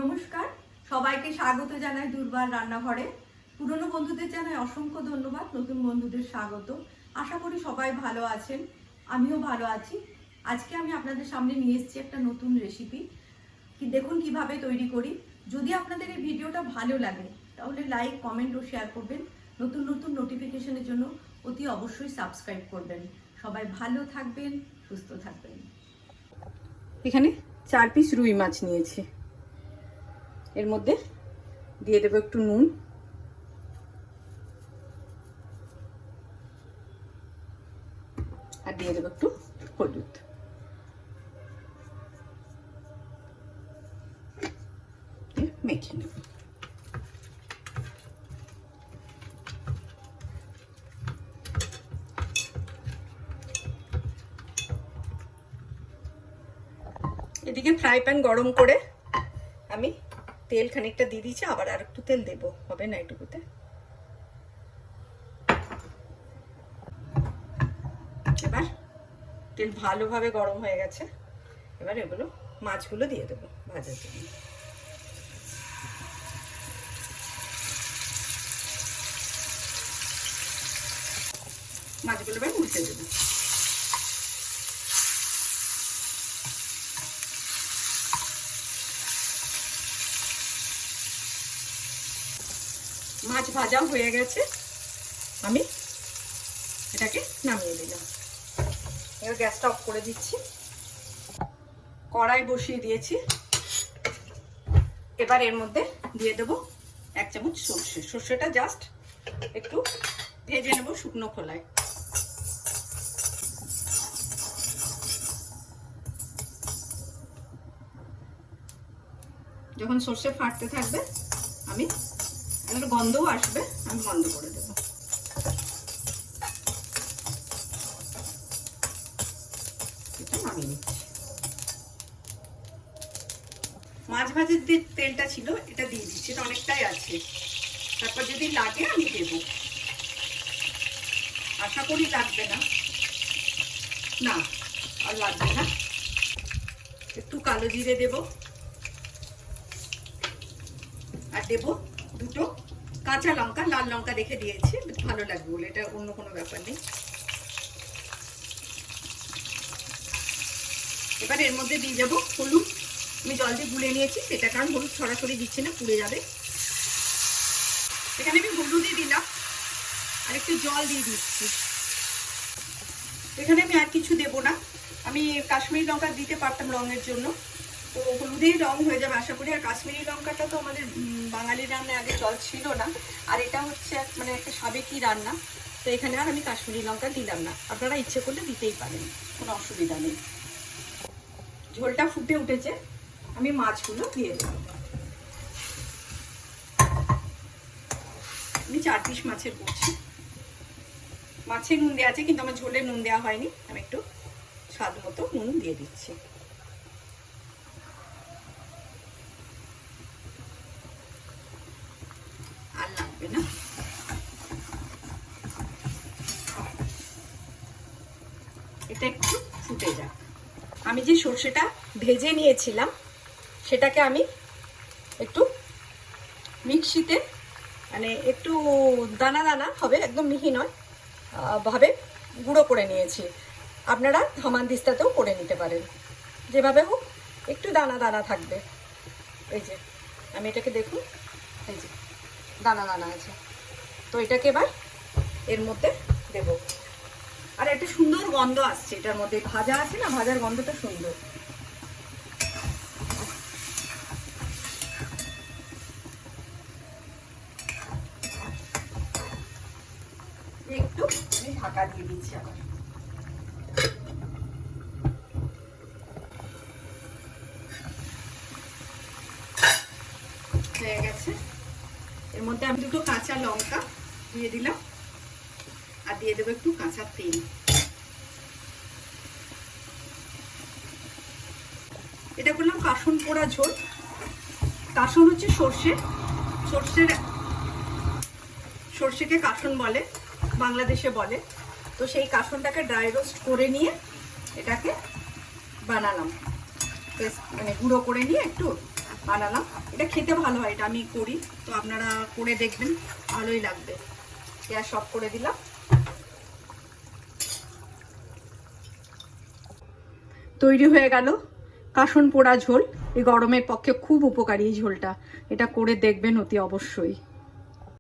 নমস্কার, সবাইকে স্বাগত জানাই দুর্বার রান্নাঘরে। পুরনো বন্ধুদের জানাই অসংখ্য ধন্যবাদ, নতুন বন্ধুদের স্বাগত। আশা করি সবাই ভালো আছেন, আমিও ভালো আছি। আজকে আমি আপনাদের সামনে নিয়ে এসেছি একটা নতুন রেসিপি। দেখুন কিভাবে তৈরি করি। যদি আপনাদের এই ভিডিওটা ভালো লাগে তাহলে লাইক, কমেন্ট ও শেয়ার করবেন। নতুন নতুন নোটিফিকেশনের জন্য অতি অবশ্যই সাবস্ক্রাইব করবেন। সবাই ভালো থাকবেন, সুস্থ থাকবেন। এখানে 4 পিস রুই মাছ নিয়েছি। এর মধ্যে দিয়ে দেবো একটু নুন, আর দিয়ে দেবো একটু হলুদ। মেখে নেব। এদিকে ফ্রাই প্যান গরম করে আমি তেল খানিকটা দিয়ে দিচ্ছি, আবার আর একটু তেল দেবো, হবে না এটুকুতে। এবার তেল ভালোভাবে গরম হয়ে গেছে, এবার এগুলো মাছগুলো দিয়ে দেবো ভাজার জন্য। মাছগুলো এবার উল্টে দেবো। মাছ ভাজা হয়ে গেছে, আমি এটাকে নামিয়ে দিলাম। এবার গ্যাসটা অফ করে দিচ্ছি। কড়াই বসিয়ে দিয়েছি। এবার এর মধ্যে দিয়ে দেবো 1 চামচ সর্ষে। সর্ষেটা জাস্ট একটু ভেজে নেব শুকনো খোলায়। যখন সর্ষে ফাটতে থাকবে আমি একটা গন্ধও আসবে, আমি বন্ধ করে দেবো। এটা নামিয়ে নিচ্ছি। মাছ ভাজার যে তেলটা ছিল এটা দিয়ে দিচ্ছি, এটা অনেকটাই আছে, তারপর যদি লাগে আমি দেব। আশা করি লাগবে না, না আর লাগবে না। একটু কালো জিরে দেব, আর দেব 2টো কাঁচা লঙ্কা। লাল লঙ্কা দেখে দিয়েছি, ভালো লাগবে বলে, এটা অন্য কোনো ব্যাপার নেই। এবার এর মধ্যে দিয়ে যাবো হলুদ। আমি জল দিয়ে গুলে নিয়েছি সেটা, কারণ হলুদ সরাসরি দিচ্ছি না, পুড়ে যাবে। এখানে আমি হলুদই দিলাম, আর একটু জল দিয়ে দিচ্ছি। এখানে আমি আর কিছু দেব না, আমি কাশ্মীরি লঙ্কা দিতে পারতাম রঙের জন্য, তো হলুদেই রং হয়ে যাবে আশা করি। আর কাশ্মীরি লঙ্কাটা তো আমাদের বাঙালি রান্নায় আগে জল ছিল না, আর এটা হচ্ছে মানে একটা সাবেকি রান্না, তো এখানে আর আমি কাশ্মীরি লঙ্কা দিলাম না। আপনারা ইচ্ছে করলে দিতেই পারেন, কোনো অসুবিধা নেই। ঝোলটা ফুটে উঠেছে, আমি মাছগুলো দিয়ে দেব। আমি 4 পিস মাছের করছি। মাছে নুন দেওয়া আছে, কিন্তু আমার ঝোলে নুন দেওয়া হয়নি। আমি একটু স্বাদ মতো নুন দিয়ে দিচ্ছি। আর লাগবে না। এটা একটু ফুটে যাক। আমি যে সর্ষেটা ভেজে নিয়েছিলাম সেটাকে আমি একটু মিক্সিতে, মানে একটু দানা দানা হবে, একদম মিহি নয় ভাবে গুঁড়ো করে নিয়েছি। আপনারা হামানদিস্তাতেও করে নিতে পারেন, যেভাবে হোক একটু দানা দানা থাকবে। এই যে আমি এটাকে দেখুন, এই যে দানা দানা আছে, তো এটাকে এবার এর মধ্যে দেব। আর একটা সুন্দর গন্ধ আসছে এটার মধ্যে, ভাজা আছে না, ভাজার গন্ধটা সুন্দর। একটু আমি ঢাকা দিয়ে দিচ্ছি আবার। হয়ে গেছে। এর মধ্যে আমি 2টো কাঁচা লঙ্কা দিয়ে দিলাম, আর দিয়ে দেবো একটু কাঁচা তেল। এটা করলাম কাসুন পোড়া ঝোল। কাসুন হচ্ছে সর্ষে, সর্ষেকে কাসুন বলে, বাংলাদেশে বলে। তো সেই কাসুনটাকে ড্রাই রোস্ট করে নিয়ে এটাকে বানালাম, মানে গুঁড়ো করে নিয়ে একটু বানালাম। এটা খেতে ভালো হয়, এটা আমি করি, তো আপনারা করে দেখবেন, ভালোই লাগবে। গ্যাস অফ করে দিলাম। তৈরি হয়ে গেল কাসন পোড়া ঝোল। এই গরমের পক্ষে খুব উপকারী এই ঝোলটা, এটা করে দেখবেন অতি অবশ্যই।